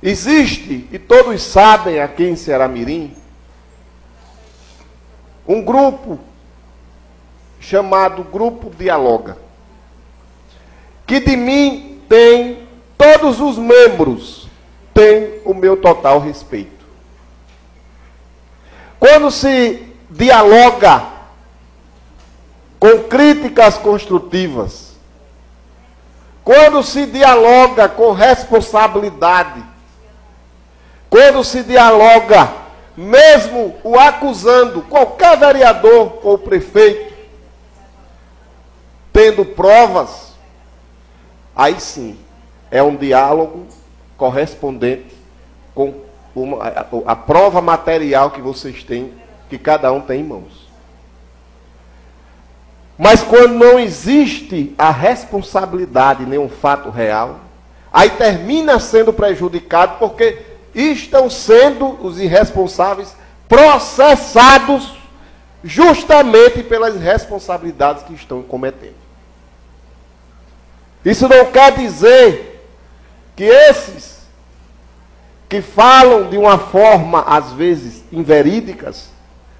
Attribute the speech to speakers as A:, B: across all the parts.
A: Existe, e todos sabem aqui em Ceará-Mirim, um grupo chamado Grupo Dialoga, que de mim tem, todos os membros têm o meu total respeito. Quando se dialoga com críticas construtivas, quando se dialoga com responsabilidade, quando se dialoga, mesmo o acusando, qualquer vereador ou prefeito, tendo provas, aí sim, é um diálogo correspondente com a prova material que vocês têm, que cada um tem em mãos. Mas quando não existe a responsabilidade, nenhum fato real, aí termina sendo prejudicado, porque estão sendo os irresponsáveis processados justamente pelas responsabilidades que estão cometendo. Isso não quer dizer que esses que falam de uma forma, às vezes, inverídicas,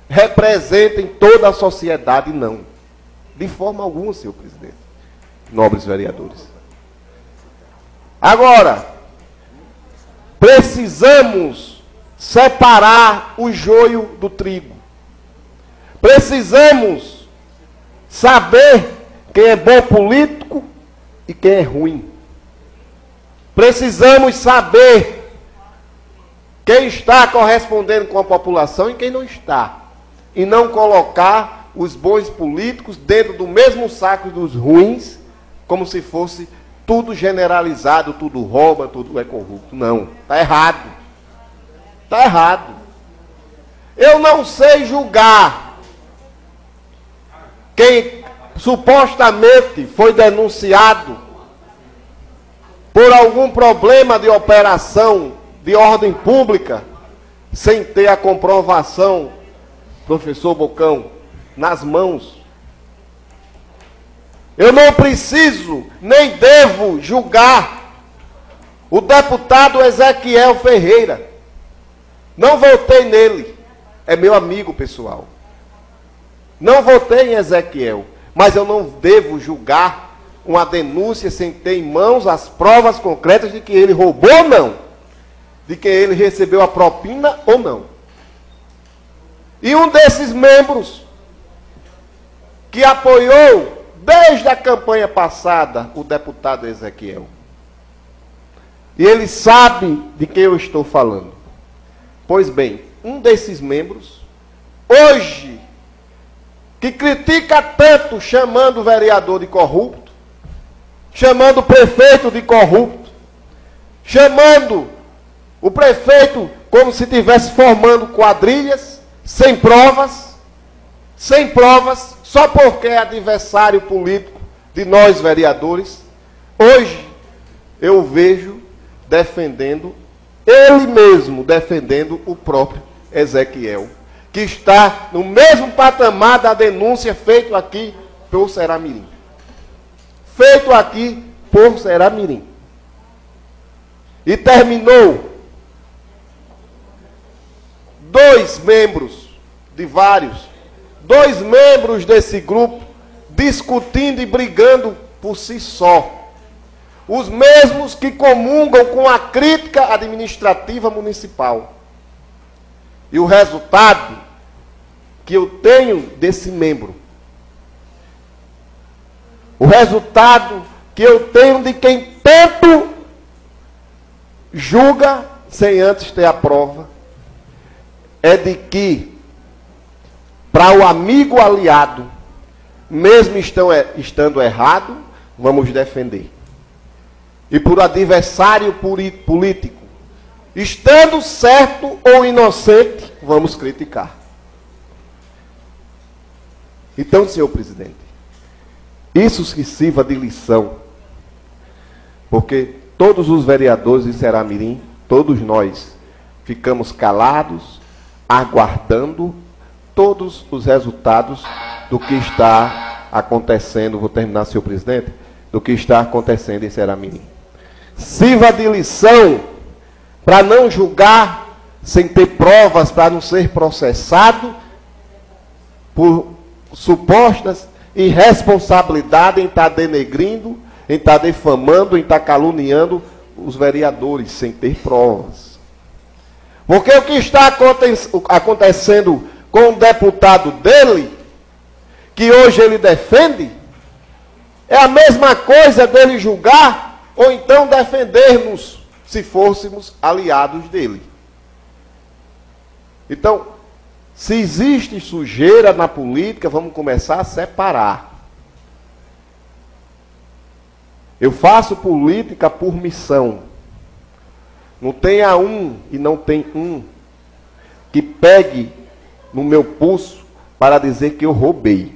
A: representem toda a sociedade, não. De forma alguma, senhor presidente. Nobres vereadores. Agora, precisamos separar o joio do trigo. Precisamos saber quem é bom político e quem é ruim. Precisamos saber quem está correspondendo com a população e quem não está. E não colocar os bons políticos dentro do mesmo saco dos ruins, como se fosse tudo generalizado, tudo rouba, tudo é corrupto. Não, está errado. Está errado. Eu não sei julgar quem supostamente foi denunciado por algum problema de operação de ordem pública, sem ter a comprovação, professor Bocão, nas mãos. Eu não preciso, nem devo julgar o deputado Ezequiel Ferreira. Não votei nele. É meu amigo pessoal. Não votei em Ezequiel. Mas eu não devo julgar uma denúncia sem ter em mãos as provas concretas de que ele roubou ou não. De que ele recebeu a propina ou não. E um desses membros que apoiou desde a campanha passada o deputado Ezequiel. E ele sabe de quem eu estou falando. Pois bem, um desses membros, hoje, que critica tanto chamando o vereador de corrupto, chamando o prefeito de corrupto, chamando o prefeito como se estivesse formando quadrilhas, sem provas, só porque é adversário político de nós vereadores. Hoje eu vejo defendendo, ele mesmo defendendo o próprio Ezequiel, que está no mesmo patamar da denúncia feita aqui por Ceará-Mirim. Feito aqui por Ceará-Mirim. E terminou dois membros de vários, dois membros desse grupo discutindo e brigando por si só. Os mesmos que comungam com a crítica administrativa municipal. E o resultado que eu tenho desse membro, o resultado que eu tenho de quem tanto julga sem antes ter a prova, é de que, para o amigo aliado, mesmo estando errado, vamos defender. E por adversário político, estando certo ou inocente, vamos criticar. Então, senhor presidente, isso que sirva de lição, porque todos os vereadores de Ceará-Mirim, todos nós, ficamos calados, aguardando todos os resultados do que está acontecendo, vou terminar, senhor presidente, do que está acontecendo em Ceará-Mirim. Sirva de lição para não julgar sem ter provas, para não ser processado por supostas irresponsabilidade em estar denegrindo, em estar defamando, em estar caluniando os vereadores sem ter provas. Porque o que está acontecendo com o deputado dele, que hoje ele defende, é a mesma coisa dele julgar ou então defendermos se fôssemos aliados dele. Então, se existe sujeira na política, vamos começar a separar. Eu faço política por missão. Não tenha um e não tem um que pegue no meu pulso para dizer que eu roubei.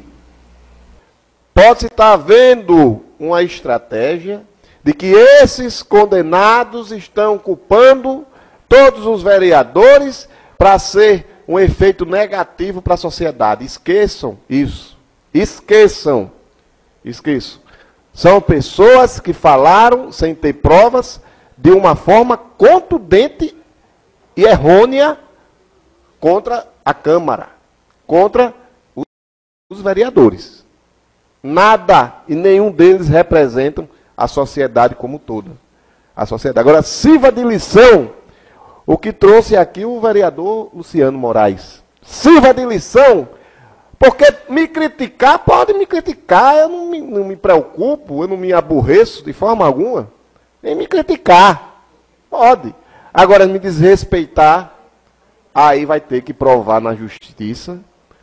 A: Pode-se estar vendo uma estratégia de que esses condenados estão culpando todos os vereadores para ser um efeito negativo para a sociedade. Esqueçam isso. Esqueçam. Esqueçam. São pessoas que falaram sem ter provas de uma forma contundente e errônea contra a Câmara, contra os vereadores. Nada e nenhum deles representam a sociedade como toda. A sociedade. Agora, sirva de lição o que trouxe aqui o vereador Luciano Moraes. Sirva de lição, porque me criticar, pode me criticar, eu não me preocupo, eu não me aborreço de forma alguma, nem me criticar, pode. Agora, me desrespeitar, aí vai ter que provar na justiça,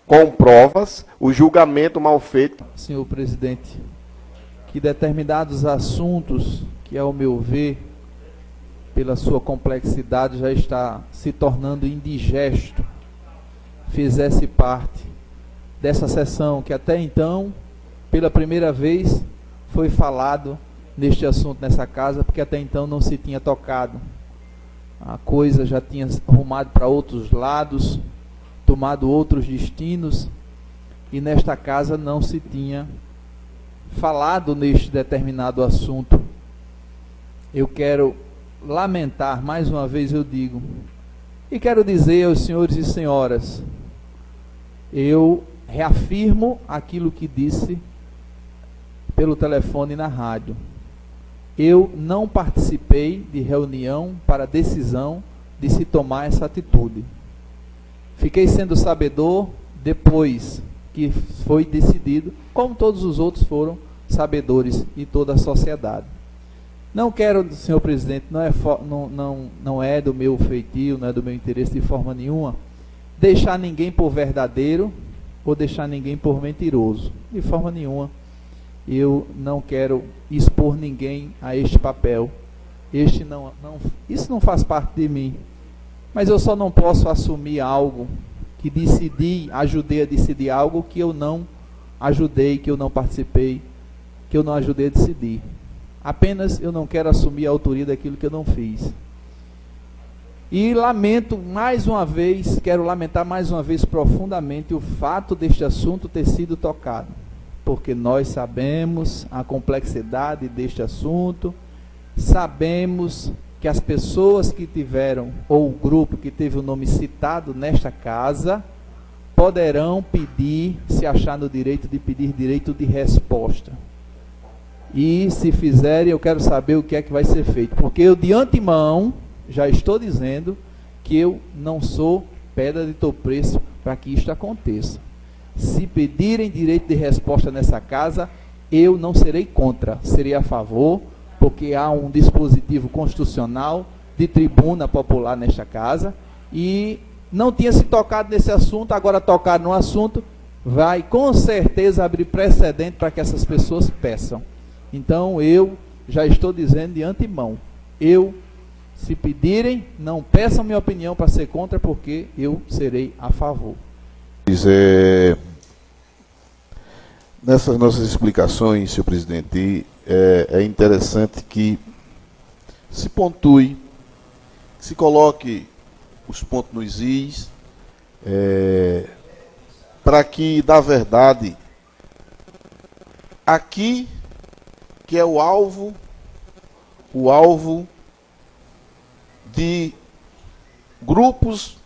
A: com provas, o julgamento mal feito.
B: Senhor presidente, que determinados assuntos, que ao meu ver, pela sua complexidade, já está se tornando indigesto, fizesse parte dessa sessão que até então, pela primeira vez, foi falado neste assunto nessa casa, porque até então não se tinha tocado. A coisa já tinha arrumado para outros lados, tomado outros destinos, e nesta casa não se tinha falado neste determinado assunto. Eu quero lamentar, mais uma vez eu digo, e quero dizer aos senhores e senhoras, eu reafirmo aquilo que disse pelo telefone e na rádio. Eu não participei de reunião para decisão de se tomar essa atitude. Fiquei sendo sabedor depois que foi decidido, como todos os outros foram sabedores e toda a sociedade. Não quero, senhor presidente, não é do meu feitio, não é do meu interesse de forma nenhuma, deixar ninguém por verdadeiro ou deixar ninguém por mentiroso. De forma nenhuma. Eu não quero expor ninguém a este papel. Isso não faz parte de mim. Mas eu só não posso assumir algo que ajudei a decidir algo que eu não ajudei, que eu não participei, que eu não ajudei a decidir. Apenas eu não quero assumir a autoria daquilo que eu não fiz. E lamento mais uma vez, quero lamentar mais uma vez profundamente o fato deste assunto ter sido tocado. Porque nós sabemos a complexidade deste assunto, sabemos que as pessoas que tiveram, ou o grupo que teve o nome citado nesta casa, poderão pedir, se achar no direito de pedir direito de resposta. E se fizerem, eu quero saber o que é que vai ser feito. Porque eu de antemão já estou dizendo que eu não sou pedra de tropeço para que isto aconteça. Se pedirem direito de resposta nessa casa, eu não serei contra, serei a favor, porque há um dispositivo constitucional de tribuna popular nesta casa, e não tinha se tocado nesse assunto, agora tocar no assunto, vai com certeza abrir precedente para que essas pessoas peçam. Então eu já estou dizendo de antemão, se pedirem, não peçam minha opinião para ser contra, porque eu serei a favor.
C: Nessas nossas explicações, senhor presidente, é interessante que se pontue, que se coloque os pontos nos is, para que, na verdade, aqui, que é o alvo de grupos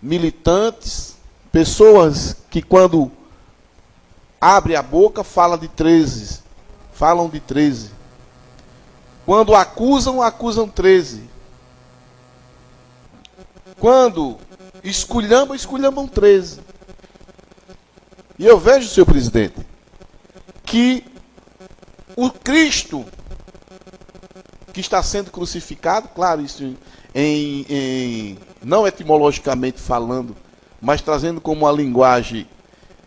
C: militantes, pessoas que quando abre a boca falam de 13. Quando acusam, acusam 13. Quando esculhambam, esculhambam 13. E eu vejo, senhor presidente, que o Cristo que está sendo crucificado, claro, isso não etimologicamente falando, mas trazendo como uma linguagem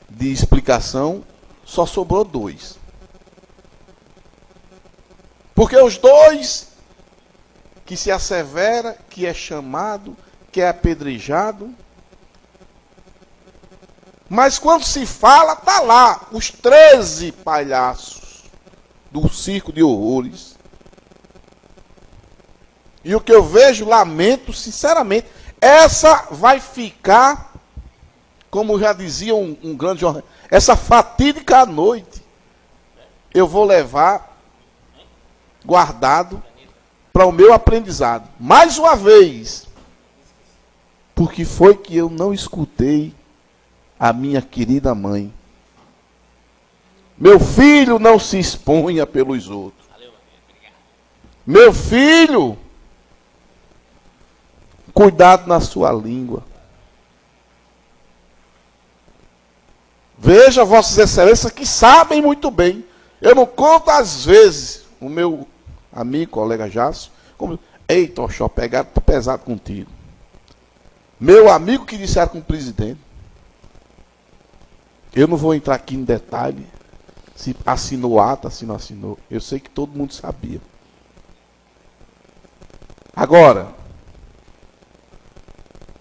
C: de explicação, só sobrou 2. Porque os 2 que se assevera, que é chamado, que é apedrejado, mas quando se fala, está lá os 13 palhaços do circo de horrores. E o que eu vejo, lamento, sinceramente, essa vai ficar, como já dizia um grande jornal, essa fatídica noite, eu vou levar guardado para o meu aprendizado. Mais uma vez, porque foi que eu não escutei a minha querida mãe. Meu filho, não se exponha pelos outros. Meu filho, cuidado na sua língua. Veja, vossas excelências, que sabem muito bem. Eu não conto às vezes, o meu amigo, colega Jácio, como, eita, Oxó, pegaram, tô pesado contigo. Meu amigo que disseram com o presidente. Eu não vou entrar aqui em detalhe, se assinou ato, se não assinou. Eu sei que todo mundo sabia. Agora,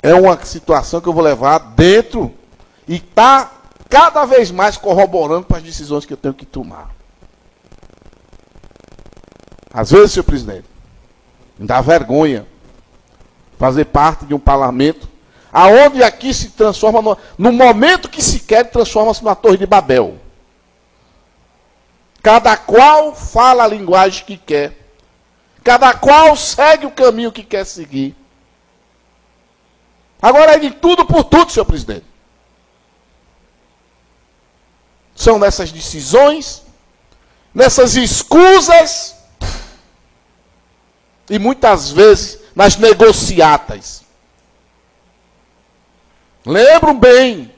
C: é uma situação que eu vou levar dentro e está cada vez mais corroborando para as decisões que eu tenho que tomar. Às vezes, senhor presidente, me dá vergonha fazer parte de um parlamento aonde aqui se transforma, no momento que se quer, transforma-se numa Torre de Babel. Cada qual fala a linguagem que quer. Cada qual segue o caminho que quer seguir. Agora é de tudo por tudo, senhor presidente. São nessas decisões, nessas escusas e muitas vezes nas negociatas. Lembro bem,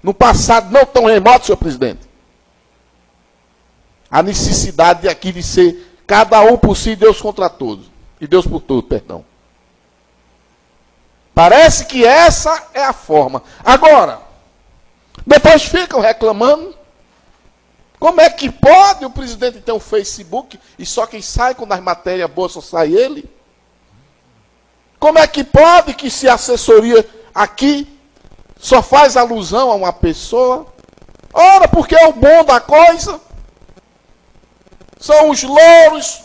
C: no passado não tão remoto, senhor presidente, a necessidade de aqui de ser cada um por si e Deus contra todos. E Deus por tudo, perdão. Parece que essa é a forma. Agora, depois ficam reclamando. Como é que pode o presidente ter um Facebook e só quem sai quando as matérias boas só sai ele? Como é que pode que se a assessoria aqui só faz alusão a uma pessoa? Ora, porque é o bom da coisa. São os louros,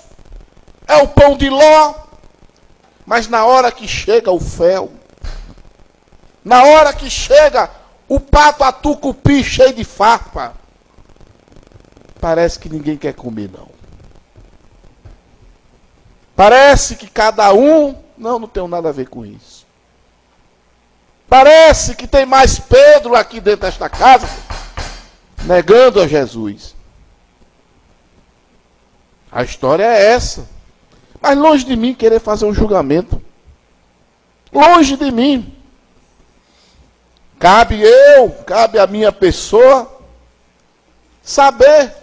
C: é o pão de ló. Mas na hora que chega o fel, na hora que chega o pato a tucupi cheio de farpa, parece que ninguém quer comer, não. Parece que cada um, não tenho nada a ver com isso. Parece que tem mais Pedro aqui dentro desta casa, negando a Jesus. A história é essa. Mas longe de mim querer fazer um julgamento. Longe de mim. Cabe a minha pessoa, saber,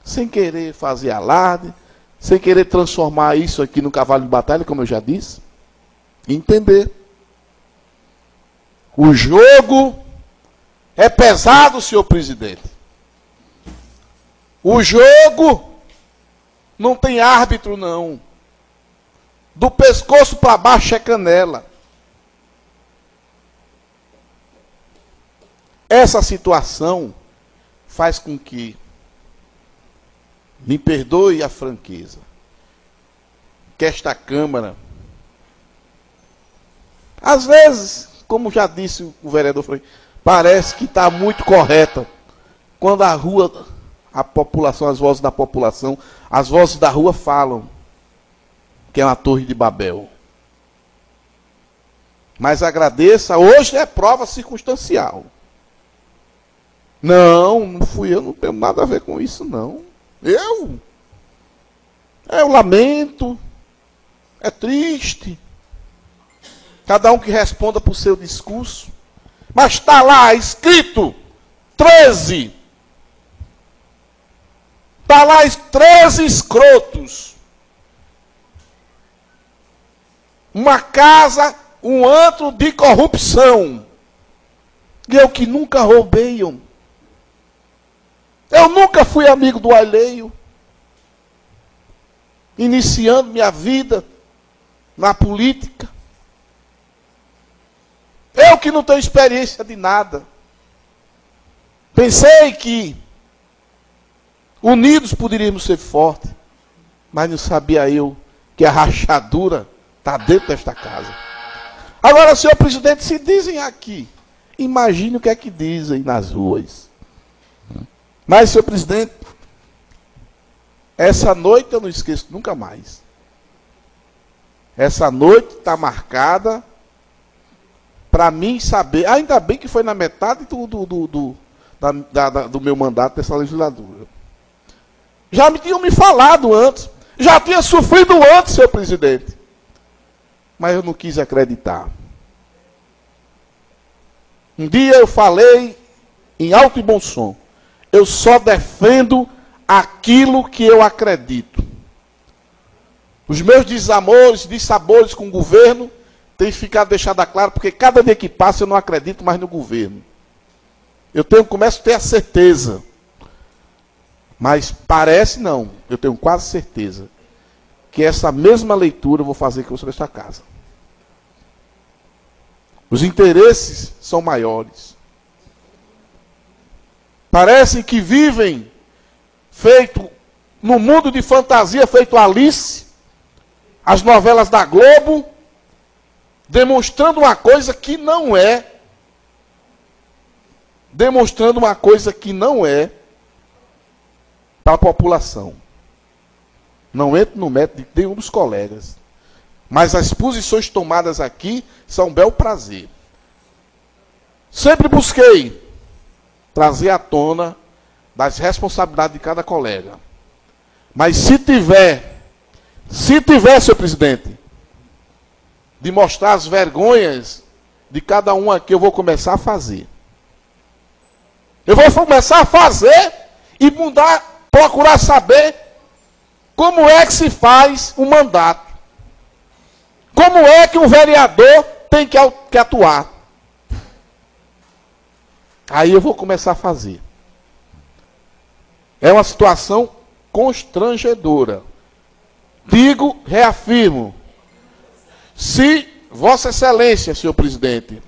C: sem querer fazer alarde, sem querer transformar isso aqui no cavalo de batalha, como eu já disse, entender. O jogo é pesado, senhor presidente. O jogo não tem árbitro, não. Do pescoço para baixo é canela. Essa situação faz com que, me perdoe a franqueza, que esta Câmara, às vezes, como já disse o vereador, parece que está muito correta. Quando a rua, a população, as vozes da população, as vozes da rua falam. que é uma torre de Babel. Mas agradeça, hoje é prova circunstancial. Não fui eu, não tenho nada a ver com isso, não. Eu lamento, é triste. Cada um que responda por seu discurso. Mas está lá escrito 13. Está lá 13 escrotos. Uma casa, um antro de corrupção. E eu que nunca roubei. Eu nunca fui amigo do alheio. Iniciando minha vida na política. Eu que não tenho experiência de nada. Pensei que unidos poderíamos ser fortes. Mas não sabia eu que a rachadura está dentro desta casa. Agora, senhor presidente, se dizem aqui, imagine o que é que dizem nas ruas. Mas, senhor presidente, essa noite eu não esqueço nunca mais. Essa noite está marcada para mim saber, ainda bem que foi na metade do meu mandato dessa legislatura. Já me tinham me falado antes, já tinha sofrido antes, senhor presidente. Mas eu não quis acreditar. Um dia eu falei em alto e bom som, eu só defendo aquilo que eu acredito. Os meus desamores, dissabores com o governo tem ficado deixado claro, porque cada dia que passa eu não acredito mais no governo. Começo a ter a certeza. Mas parece não, eu tenho quase certeza, que essa mesma leitura eu vou fazer com esta casa. Os interesses são maiores. Parecem que vivem feito no mundo de fantasia, feito Alice, as novelas da Globo, demonstrando uma coisa que não é. Demonstrando uma coisa que não é para a população. Não entro no método de nenhum dos colegas. Mas as posições tomadas aqui são um bel prazer. Sempre busquei trazer à tona das responsabilidades de cada colega. Mas se tiver, senhor presidente, de mostrar as vergonhas de cada um aqui, eu vou começar a fazer. Eu vou começar a fazer e procurar saber como é que se faz um mandato. Como é que um vereador tem que atuar. Aí eu vou começar a fazer. É uma situação constrangedora. Digo, reafirmo. Se Vossa Excelência, senhor presidente,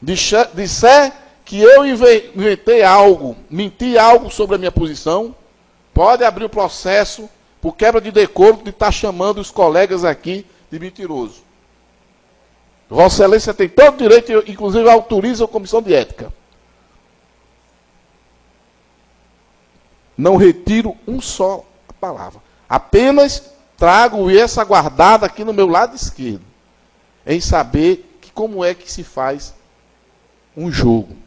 C: disser que eu inventei algo, menti algo sobre a minha posição, pode abrir o processo por quebra de decoro de estar chamando os colegas aqui de mentiroso. Vossa Excelência tem todo o direito, inclusive autoriza a comissão de ética. Não retiro um só palavra. Apenas trago essa guardada aqui no meu lado esquerdo, em saber que como é que se faz um jogo.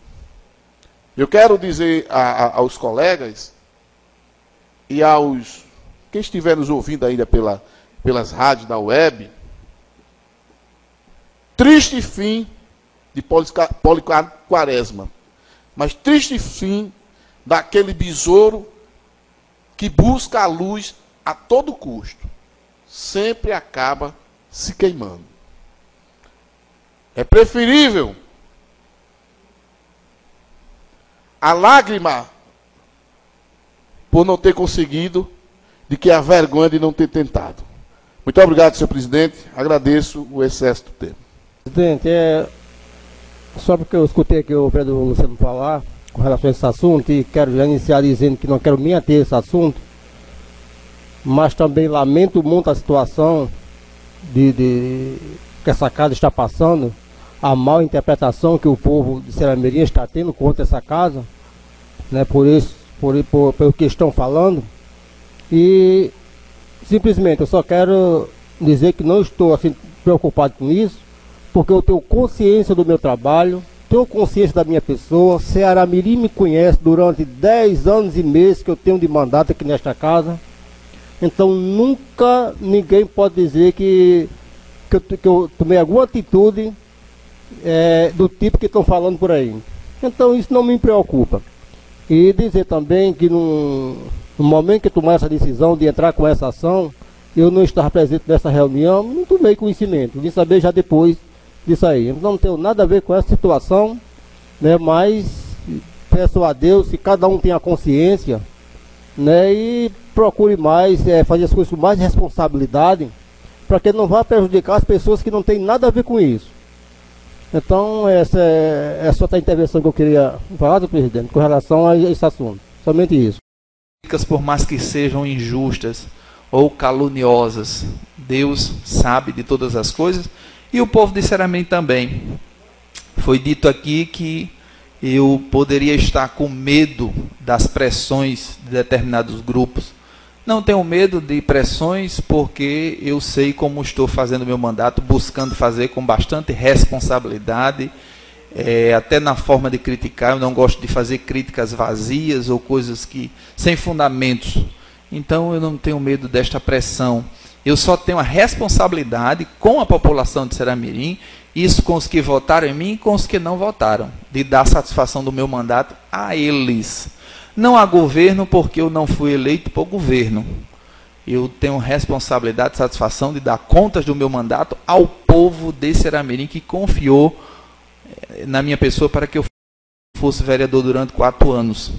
C: Eu quero dizer aos colegas e aos quem estiver nos ouvindo ainda pelas rádios da web, triste fim de Policarpo Quaresma, mas triste fim daquele besouro que busca a luz a todo custo, sempre acaba se queimando. É preferível a lágrima por não ter conseguido, de que a vergonha de não ter tentado. Muito obrigado, senhor presidente. Agradeço o excesso do tempo.
D: Presidente, só porque eu escutei aqui o vereador Luciano falar com relação a esse assunto, e quero já iniciar dizendo que não quero me ater a esse assunto, mas também lamento muito a situação que essa casa está passando, a mal interpretação que o povo de Serra-Mirim está tendo contra essa casa, né, pelo que estão falando. E simplesmente eu só quero dizer que não estou assim preocupado com isso, porque eu tenho consciência do meu trabalho, tenho consciência da minha pessoa. Ceará Mirim me conhece durante 10 anos e meses que eu tenho de mandato aqui nesta casa. Então nunca ninguém pode dizer que eu tomei alguma atitude do tipo que estão falando por aí. Então isso não me preocupa. E dizer também que no momento que eu tomar essa decisão de entrar com essa ação, eu não estava presente nessa reunião, não tomei conhecimento, vim saber já depois disso aí. Então não tenho nada a ver com essa situação, né? Mas peço a Deus que cada um tenha consciência, né? E procure mais fazer as coisas com mais responsabilidade, para que não vá prejudicar as pessoas que não têm nada a ver com isso. Então essa é só a intervenção que eu queria falar, do presidente, com relação a esse assunto. Somente isso.
B: Por mais que sejam injustas ou caluniosas, Deus sabe de todas as coisas, e o povo de Ceará Mirim também. Foi dito aqui que eu poderia estar com medo das pressões de determinados grupos. Não tenho medo de pressões, porque eu sei como estou fazendo meu mandato, buscando fazer com bastante responsabilidade, até na forma de criticar. Eu não gosto de fazer críticas vazias ou coisas sem fundamentos. Então eu não tenho medo desta pressão. Eu só tenho a responsabilidade com a população de Ceará Mirim, isso com os que votaram em mim e com os que não votaram, de dar satisfação do meu mandato a eles. Não a governo, porque eu não fui eleito por governo. Eu tenho responsabilidade e satisfação de dar contas do meu mandato ao povo de Ceará Mirim, que confiou na minha pessoa para que eu fosse vereador durante 4 anos.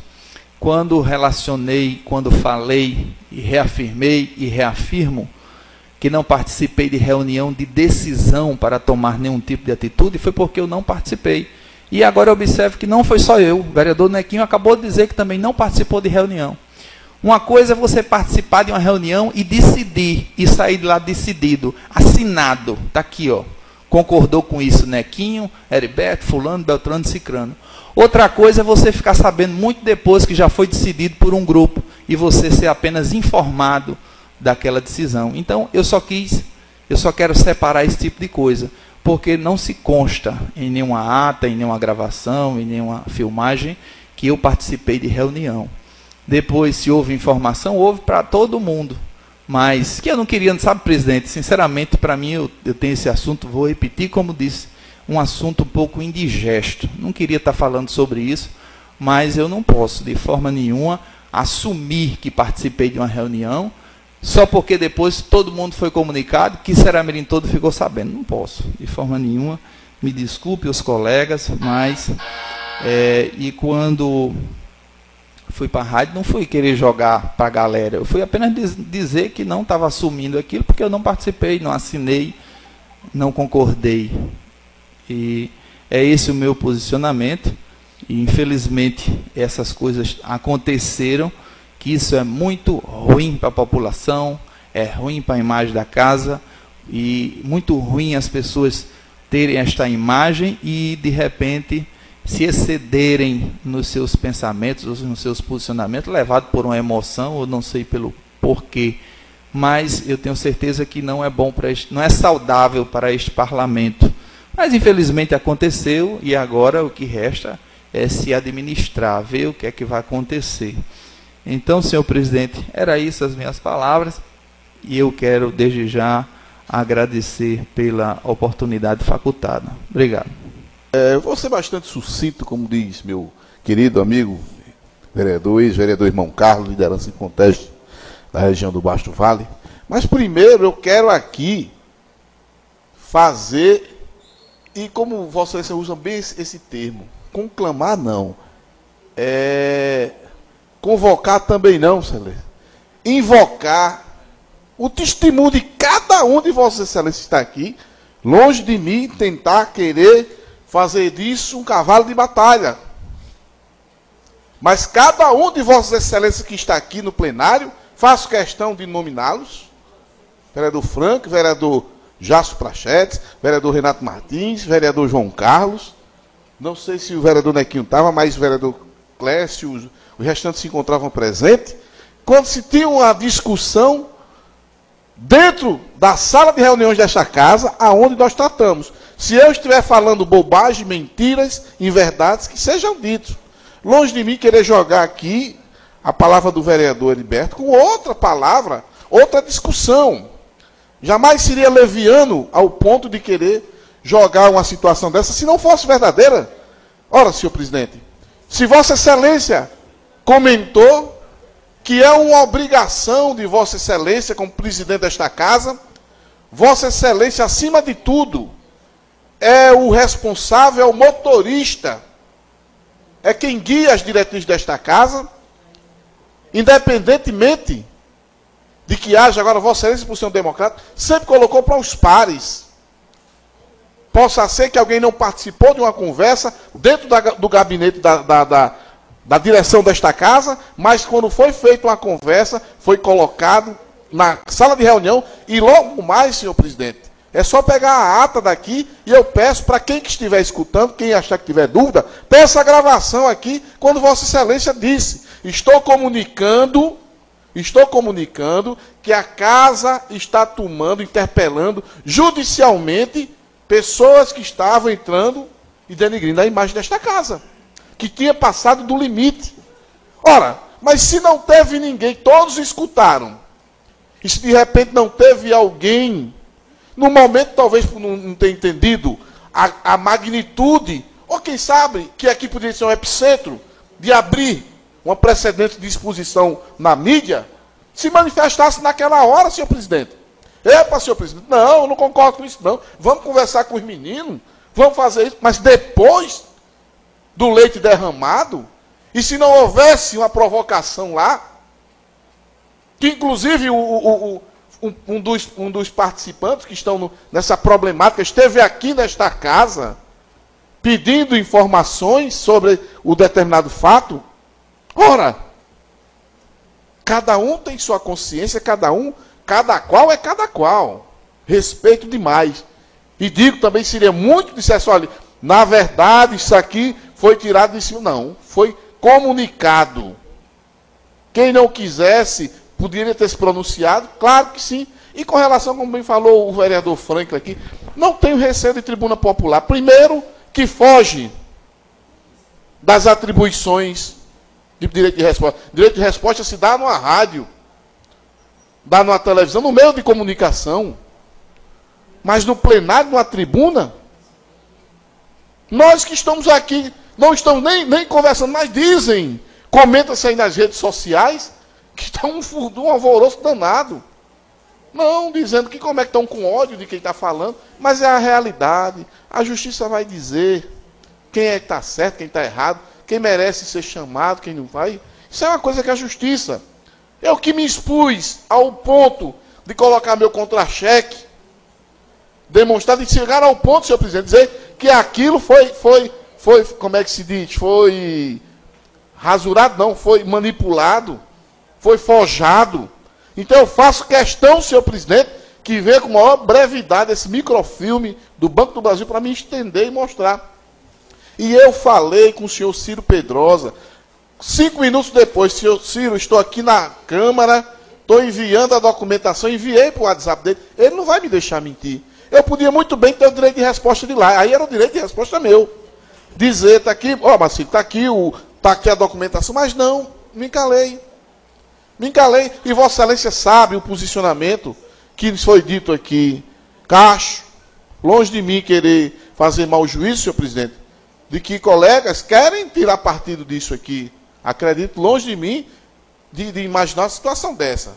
B: Quando relacionei, quando falei e reafirmei e reafirmo que não participei de reunião de decisão para tomar nenhum tipo de atitude, foi porque eu não participei. E agora eu observo que não foi só eu. O vereador Nequinho acabou de dizer que também não participou de reunião. Uma coisa é você participar de uma reunião e decidir, e sair de lá decidido, assinado. Está aqui, ó. Concordou com isso Nequinho, Heriberto, fulano, Beltrano e Cicrano. Outra coisa é você ficar sabendo muito depois que já foi decidido por um grupo, e você ser apenas informado daquela decisão. Então, eu só quero separar esse tipo de coisa, porque não se consta em nenhuma ata, em nenhuma gravação, em nenhuma filmagem, que eu participei de reunião. Depois, se houve informação, houve para todo mundo. Mas, que eu não queria, sabe, presidente, sinceramente, para mim, eu tenho esse assunto, vou repetir, como disse, um assunto um pouco indigesto. Não queria estar falando sobre isso, mas eu não posso, de forma nenhuma, assumir que participei de uma reunião, só porque depois todo mundo foi comunicado, que Ceará Mirim todo ficou sabendo. Não posso, de forma nenhuma. Me desculpe os colegas, mas... e quando fui para a rádio, não fui querer jogar para a galera. Eu fui apenas dizer que não estava assumindo aquilo, porque eu não participei, não assinei, não concordei. E é esse o meu posicionamento. E, infelizmente, essas coisas aconteceram, que isso é muito ruim para a população, é ruim para a imagem da casa, e muito ruim as pessoas terem esta imagem e, de repente, se excederem nos seus pensamentos, ou nos seus posicionamentos, levado por uma emoção, ou não sei pelo porquê. Mas eu tenho certeza que não é bom não é saudável para este parlamento. Mas, infelizmente, aconteceu, e agora o que resta é se administrar, ver o que é que vai acontecer. Então, senhor presidente, era isso as minhas palavras, e eu quero, desde já, agradecer pela oportunidade facultada. Obrigado.
C: Eu vou ser bastante sucinto, como diz meu querido amigo, vereador, ex-vereador irmão Carlos, liderança em conteste da região do Baixo Vale. Mas primeiro eu quero aqui fazer, e como Vossa Excelência usa bem esse termo, conclamar não, convocar também não, Excelência, invocar o testemunho de cada um de Vossa Excelência que está aqui, longe de mim tentar querer fazer disso um cavalo de batalha. Mas cada um de Vossas Excelências que está aqui no plenário, faço questão de nominá-los. Vereador Franco, vereador Jácio Prachetes, vereador Renato Martins, vereador João Carlos. Não sei se o vereador Nequinho estava, mas o vereador Clécio, os restantes se encontravam presentes. Quando se tinha uma discussão dentro da sala de reuniões desta casa, aonde nós tratamos. Se eu estiver falando bobagem, mentiras, inverdades, que sejam ditos. Longe de mim querer jogar aqui a palavra do vereador Heriberto com outra palavra, outra discussão. Jamais seria leviano ao ponto de querer jogar uma situação dessa, se não fosse verdadeira. Ora, senhor presidente, se Vossa Excelência comentou que é uma obrigação de Vossa Excelência, como presidente desta casa, Vossa Excelência, acima de tudo, é o responsável, é o motorista, é quem guia as diretrizes desta casa, independentemente de que haja agora Vossa Excelência, por ser um democrata, sempre colocou para os pares. Possa ser que alguém não participou de uma conversa dentro do gabinete da direção desta casa, mas quando foi feita uma conversa, foi colocado na sala de reunião, e logo mais, senhor presidente, é só pegar a ata daqui, e eu peço para quem que estiver escutando, quem achar que tiver dúvida, peça a gravação aqui, quando Vossa Excelência disse, estou comunicando que a casa está tomando, interpelando judicialmente pessoas que estavam entrando e denegrindo a imagem desta casa, que tinha passado do limite. Ora, mas se não teve ninguém, todos escutaram, e se de repente não teve alguém, no momento talvez por não ter entendido a magnitude, ou quem sabe que aqui poderia ser um epicentro de abrir uma precedente de exposição na mídia, se manifestasse naquela hora, senhor presidente. Epa, senhor presidente, não, eu não concordo com isso, não. Vamos conversar com os meninos, vamos fazer isso, mas depois do leite derramado, e se não houvesse uma provocação lá, que inclusive um dos participantes que estão nessa problemática esteve aqui nesta casa, pedindo informações sobre o determinado fato. Ora, cada um tem sua consciência, cada qual é cada qual. Respeito demais. E digo também, seria muito dissesse, olha, na verdade, isso aqui foi tirado de cima. Não, foi comunicado. Quem não quisesse, poderia ter se pronunciado, claro que sim. E com relação, como bem falou o vereador Franklin aqui, não tenho receio de tribuna popular. Primeiro, que foge das atribuições de direito de resposta. Direito de resposta se dá numa rádio, dá numa televisão, no meio de comunicação. Mas no plenário, numa tribuna, nós que estamos aqui, não estamos nem conversando, mas dizem, comenta-se aí nas redes sociais, que está um alvoroço danado. Não, dizendo que como é que estão com ódio de quem está falando, mas é a realidade. A justiça vai dizer quem é que está certo, quem está errado, quem merece ser chamado, quem não vai. Isso é uma coisa que a justiça. Eu que me expus ao ponto de colocar meu contra-cheque, demonstrar, de chegar ao ponto, senhor presidente, dizer que aquilo foi, como é que se diz? Foi rasurado, não, foi manipulado, foi forjado. Então eu faço questão, senhor presidente, que venha com maior brevidade esse microfilme do Banco do Brasil para me estender e mostrar. E eu falei com o senhor Ciro Pedrosa, 5 minutos depois, senhor Ciro, estou aqui na Câmara, estou enviando a documentação, enviei para o WhatsApp dele, ele não vai me deixar mentir. Eu podia muito bem ter o direito de resposta de lá, aí era o direito de resposta meu. Dizer, está aqui, ó, Marcelo, está aqui a documentação, mas não, me calei. Me encalei, e Vossa Excelência sabe o posicionamento que foi dito aqui. Cacho, longe de mim querer fazer mau juízo, senhor presidente, de que colegas querem tirar partido disso aqui. Acredito, longe de mim, de imaginar uma situação dessa.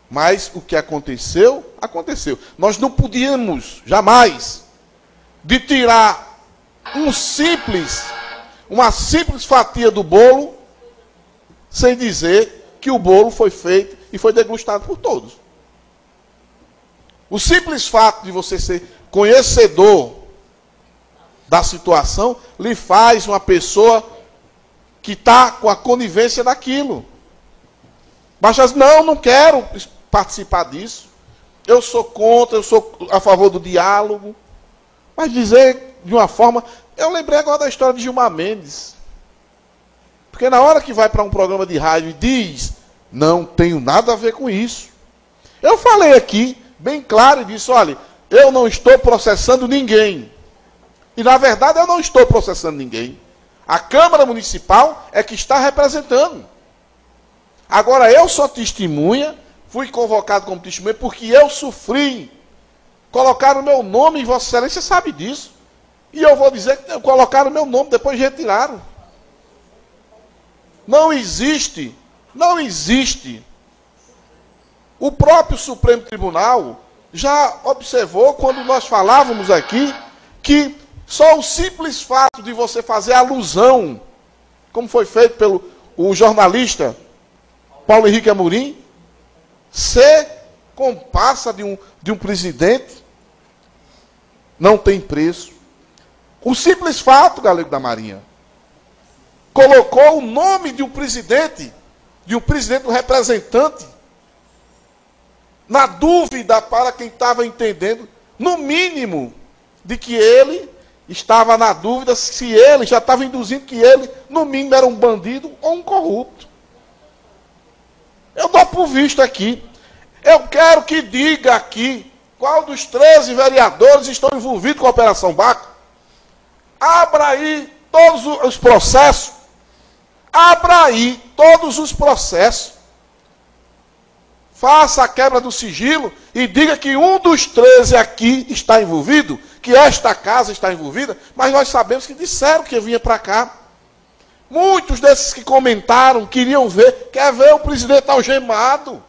C: Mas o que aconteceu, aconteceu. Nós não podíamos, jamais, de tirar uma simples fatia do bolo, sem dizer que o bolo foi feito e foi degustado por todos. O simples fato de você ser conhecedor da situação lhe faz uma pessoa que está com a conivência daquilo. Basta dizer, não quero participar disso. Eu sou contra, eu sou a favor do diálogo. Mas dizer de uma forma... Eu lembrei agora da história de Gilmar Mendes. Porque na hora que vai para um programa de rádio e diz, não tenho nada a ver com isso. Eu falei aqui, bem claro, e disse, olha, eu não estou processando ninguém. E, na verdade, eu não estou processando ninguém. A Câmara Municipal é que está representando. Agora, eu sou testemunha, fui convocado como testemunha porque eu sofri. Colocaram o meu nome, e Vossa Excelência sabe disso. E eu vou dizer que colocaram o meu nome, depois retiraram. Não existe. O próprio Supremo Tribunal já observou, quando nós falávamos aqui, que só o simples fato de você fazer alusão, como foi feito pelo jornalista Paulo Henrique Amorim, ser comparsa de um presidente, não tem preço. O simples fato, Galego da Marinha, colocou o nome de um presidente do representante, na dúvida para quem estava entendendo, no mínimo, de que ele estava na dúvida se ele já estava induzindo que ele, no mínimo, era um bandido ou um corrupto. Eu dou por visto aqui. Eu quero que diga aqui qual dos 13 vereadores estão envolvidos com a Operação Baco. Abra aí todos os processos. Abra aí todos os processos. Faça a quebra do sigilo e diga que um dos 13 aqui está envolvido, que esta casa está envolvida, mas nós sabemos que disseram que vinha para cá. Muitos desses que comentaram queriam ver, quer ver o presidente algemado.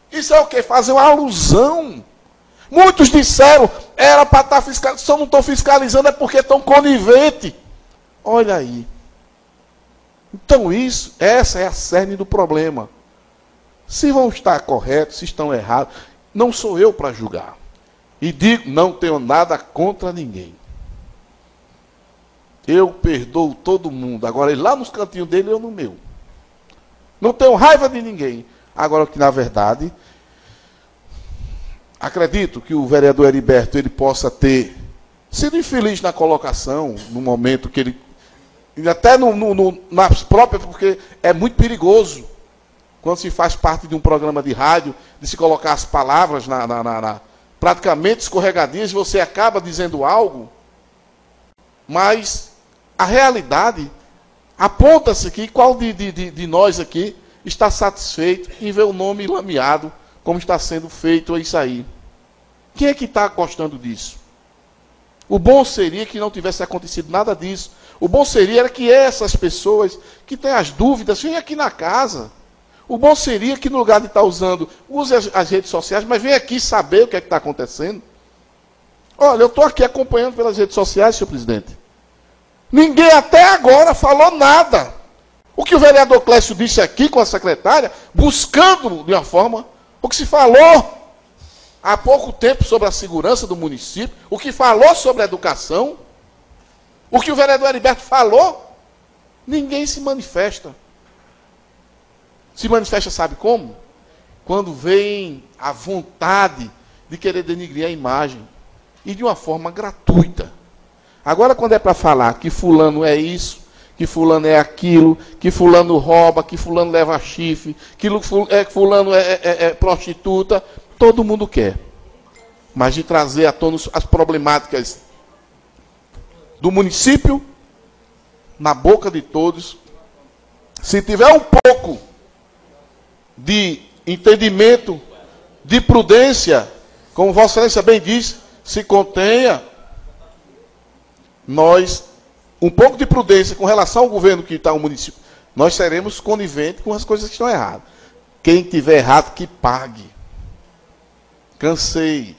C: Isso é o quê? Fazer uma alusão. Muitos disseram, era para estar fiscalizando, só não estão fiscalizando é porque estão coniventes. Olha aí. Então essa é a cerne do problema. Se vão estar corretos, se estão errados, não sou eu para julgar. E digo, não tenho nada contra ninguém. Eu perdoo todo mundo. Agora, ele lá nos cantinhos dele, eu no meu. Não tenho raiva de ninguém. Agora, que na verdade, acredito que o vereador Heriberto, ele possa ter sido infeliz na colocação, no momento que ele... Até nas próprias, porque é muito perigoso, quando se faz parte de um programa de rádio, de se colocar as palavras praticamente escorregadias, você acaba dizendo algo, mas a realidade aponta-se aqui, qual de nós aqui está satisfeito em ver o nome lameado, como está sendo feito isso aí. Quem é que está gostando disso? O bom seria que não tivesse acontecido nada disso. O bom seria que essas pessoas que têm as dúvidas, venham aqui na casa. O bom seria que, no lugar de estar usando, use as redes sociais, mas venha aqui saber o que é que está acontecendo. Olha, eu estou aqui acompanhando pelas redes sociais, senhor presidente. Ninguém até agora falou nada. O que o vereador Clécio disse aqui com a secretária, buscando de uma forma, o que se falou há pouco tempo sobre a segurança do município, o que falou sobre a educação, o que o vereador Heriberto falou, ninguém se manifesta. Se manifesta, sabe como? Quando vem a vontade de querer denigrir a imagem. E de uma forma gratuita. Agora, quando é para falar que fulano é isso, que fulano é aquilo, que fulano rouba, que fulano leva chifre, que fulano é prostituta, todo mundo quer. Mas de trazer à tona as problemáticas do município, na boca de todos, se tiver um pouco de entendimento, de prudência, como Vossa Excelência bem disse, se contenha, nós, um pouco de prudência com relação ao governo que está no município, nós seremos coniventes com as coisas que estão erradas. Quem tiver errado, que pague. Cansei.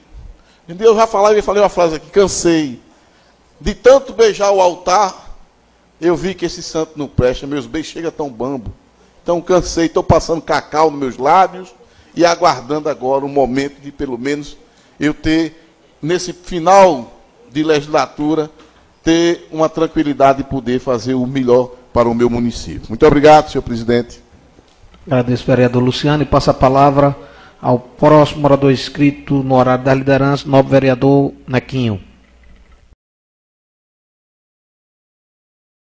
C: Eu já falei uma frase aqui, cansei. De tanto beijar o altar, eu vi que esse santo não presta, meus beijos chegam tão bambo. Então cansei, estou passando cacau nos meus lábios e aguardando agora um momento de, pelo menos, eu ter, nesse final de legislatura, ter uma tranquilidade de poder fazer o melhor para o meu município. Muito obrigado, senhor presidente.
E: Agradeço, vereador Luciano, e passo a palavra ao próximo orador inscrito no horário da liderança, nobre vereador Nequinho.